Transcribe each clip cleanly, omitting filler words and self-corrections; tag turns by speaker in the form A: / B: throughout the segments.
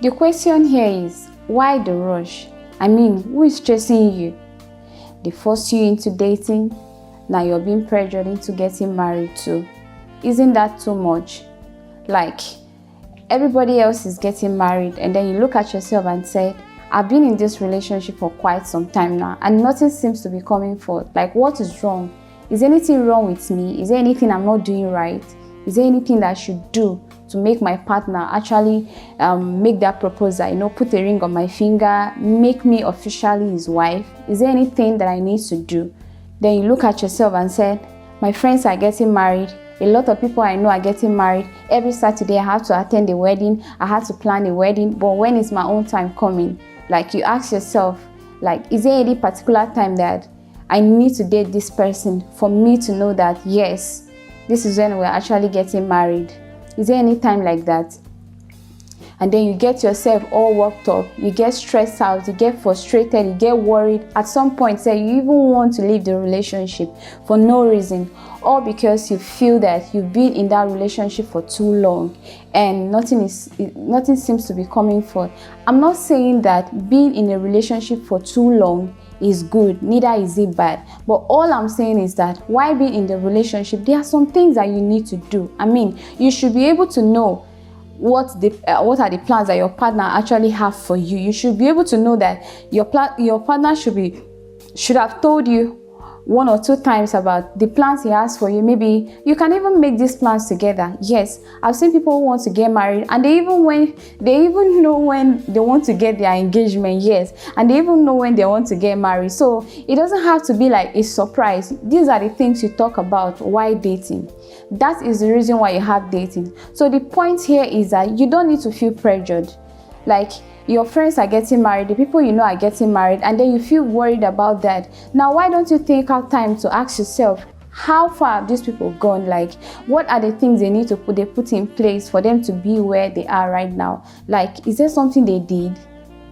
A: The question here is, why the rush? I mean, who is stressing you? They force you into dating, now you're being pressured into getting married too. Isn't that too much? Like, everybody else is getting married, and then you look at yourself and say, I've been in this relationship for quite some time now, and nothing seems to be coming forth. Like, what is wrong? Is anything wrong with me? Is there anything I'm not doing right? Is there anything that I should do to make my partner actually make that proposal? Put a ring on my finger, make me officially his wife? Is there anything that I need to do? Then you look at yourself and say, my friends are getting married. A lot of people I know are getting married. Every Saturday I have to attend a wedding. I have to plan a wedding. But when is my own time coming? Like, you ask yourself, like, is there any particular time that I need to date this person for me to know that, yes, this is when we're actually getting married? Is there any time like that? And then you get yourself all worked up, you get stressed out, you get frustrated, you get worried. At some point, say you even want to leave the relationship for no reason, all because you feel that you've been in that relationship for too long and nothing seems to be coming forth. I'm not saying that being in a relationship for too long is good, neither is it bad. But all I'm saying is that while being in the relationship, there are some things that you need to do. I mean, you should be able to know what are the plans that your partner actually have for you. You should be able to know that your partner should have told you one or two times about the plans he has for you. Maybe you can even make these plans together. Yes, I've seen people who want to get married, and they even know when they want to get their engagement. Yes, and they even know when they want to get married. So it doesn't have to be like a surprise. These are the things you talk about while dating. That is the reason why you have dating. So the point here is that you don't need to feel pressured. Like, your friends are getting married, the people you know are getting married, and then you feel worried about that. Now, why don't you take out time to ask yourself, how far have these people gone? Like, what are the things they need to put in place for them to be where they are right now? Like, is there something they did?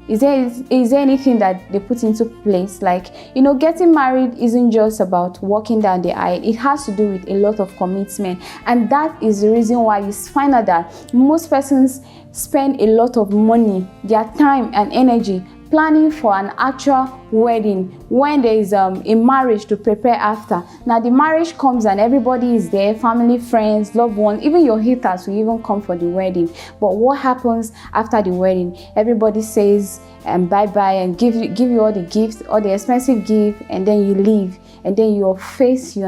A: Is there anything that they put into place? Like, getting married isn't just about walking down the aisle. It has to do with a lot of commitment. And that is the reason why you find out that most persons spend a lot of money, their time and energy planning for an actual wedding when there is a marriage to prepare after. Now the marriage comes and everybody is there, family, friends, loved ones, even your haters will even come for the wedding. But what happens after the wedding? Everybody says bye-bye and give you all the gifts, all the expensive gifts, and then you leave. And then you're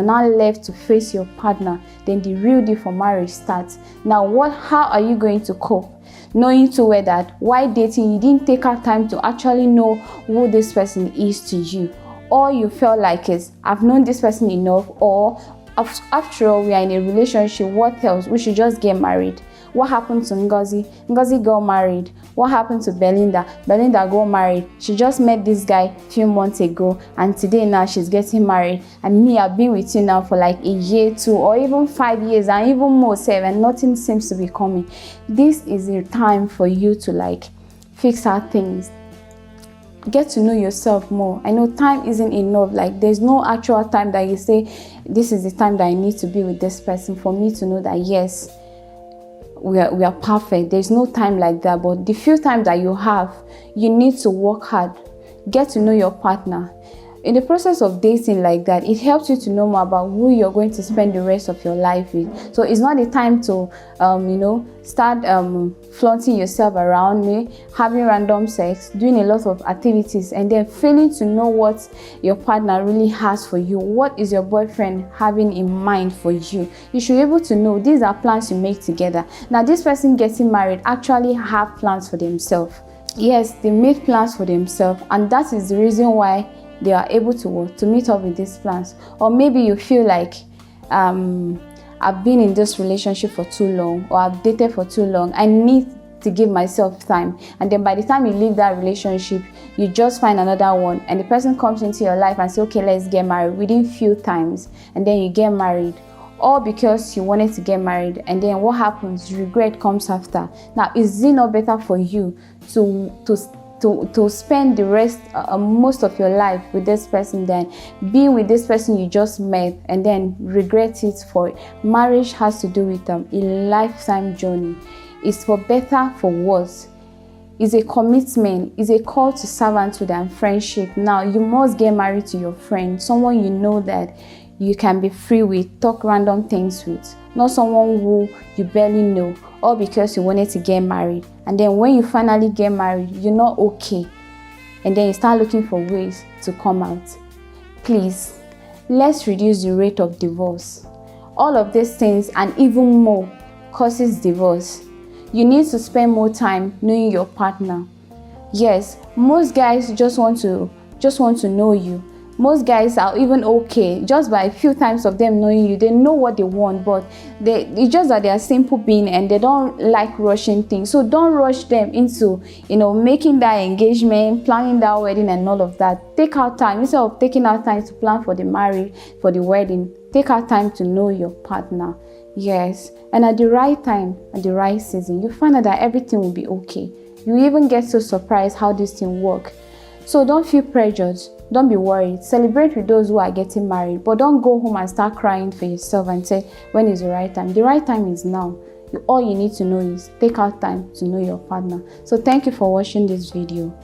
A: now left to face your partner. Then the real deal for marriage starts. Now how are you going to cope? Knowing too well that while dating, you didn't take out time to actually know who this person is to you. Or you felt like I've known this person enough, or after all, we are in a relationship, what else? We should just get married. What happened to Ngozi? Ngozi got married. What happened to Belinda? Belinda got married. She just met this guy a few months ago, and today now she's getting married. And me, I've been with you now for like a year, 2, or even 5 years, and even more, 7, and nothing seems to be coming. This is a time for you to fix out things. Get to know yourself more. I know time isn't enough. Like, there's no actual time that you say, this is the time that I need to be with this person for me to know that, yes, we are perfect. There's no time like that. But the few times that you have, you need to work hard. Get to know your partner. In the process of dating like that, it helps you to know more about who you're going to spend the rest of your life with. So it's not the time to, start flaunting yourself around me, having random sex, doing a lot of activities, and then failing to know what your partner really has for you. What is your boyfriend having in mind for you? You should be able to know these are plans you make together. Now, this person getting married actually have plans for themselves. Yes, they make plans for themselves, and that is the reason why they are able to meet up with these plans. Or maybe you feel like I've been in this relationship for too long, or I've dated for too long. I need to give myself time. And then by the time you leave that relationship, you just find another one, and the person comes into your life and say, okay, let's get married within few times, and then you get married. All because you wanted to get married, and then what happens? Regret comes after. Now, is it not better for you to spend the rest most of your life with this person than being with this person you just met and then regret it for it? Marriage has to do with a lifetime journey. It's for better, for worse. It's a commitment. It's a call to servanthood and friendship. Now, you must get married to your friend, someone you know that you can be free with, talk random things with, not someone who you barely know, all because you wanted to get married. And then when you finally get married, you're not okay. And then you start looking for ways to come out. Please, let's reduce the rate of divorce. All of these things and even more causes divorce. You need to spend more time knowing your partner. Yes, most guys just want to know you. Most guys are even okay just by a few times of them knowing you. They know what they want, but it's just that they are simple beings and they don't like rushing things. So don't rush them into making that engagement, planning that wedding and all of that. Take out time. Instead of taking out time to plan for the marriage, for the wedding, take out time to know your partner. Yes, and at the right time, at the right season, you find out that everything will be okay. You even get so surprised how this thing works. So don't feel pressured. Don't be worried. Celebrate with those who are getting married, but don't go home and start crying for yourself and say, when is the right time? The right time is now. All you need to know is take out time to know your partner. So thank you for watching this video.